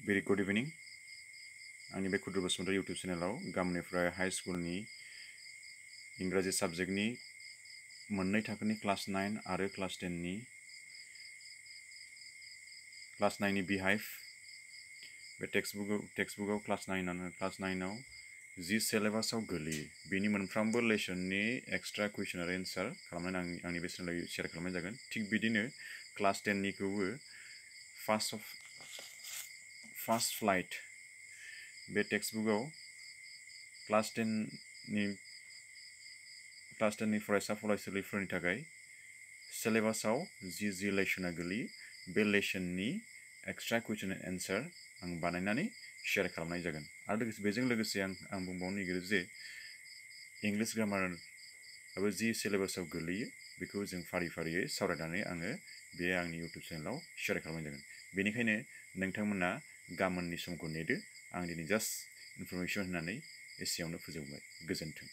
Very good evening. आंनि बे खुद्र Basumatary YouTube चेनेलाव गाबोननिफ्राय हाई स्कुलनि इंराजि साबजेक्टनि मोननै थाखोनि क्लास 9 आरो क्लास 10 नि क्लास 9 नि बिहाइभ बे टेक्सटबुकआव क्लास 9 आनो क्लास 9 आव जि सिलेबासाव गोलैयो बेनि मोनफ्रोमबो लेसननि एक्सट्रा कुइसन आरो एन्सार खालामनानै आंनि बे चेनेलाव शेयार खालामनाय जागोन। थिग बिदिनो क्लास 10 निखौबो फार्स्ट फ्लाइट बे टेक्सटबुकआव क्लास 10 नि फरायसा फरायसुलिफोरनि थाखाय सिलेबासाव जि लेसना गोलैयो बे लेसननि एक्सट्रा कुइसन एन्ड एन्सार आं बानायनानै शेयार खालामनाय जागोन। आरो बेजों लोगोसे आं बुंबावनो नागिरो जे इंलिश ग्रामाराबो जि सिलेबासाव गोलैयो बेखौ जों फारि फारियै सावरायनानै आङो बे आंनि YouTube चेनेलाव शेयार खालामनाय जागोन। बेनिखायनो नोंथांमोना गाबोननि समखौ नेदो। आं दिनै जास्ट इनफरमेसन होननानै एसेयावनो फोजोबबाय। गोजोन्थों।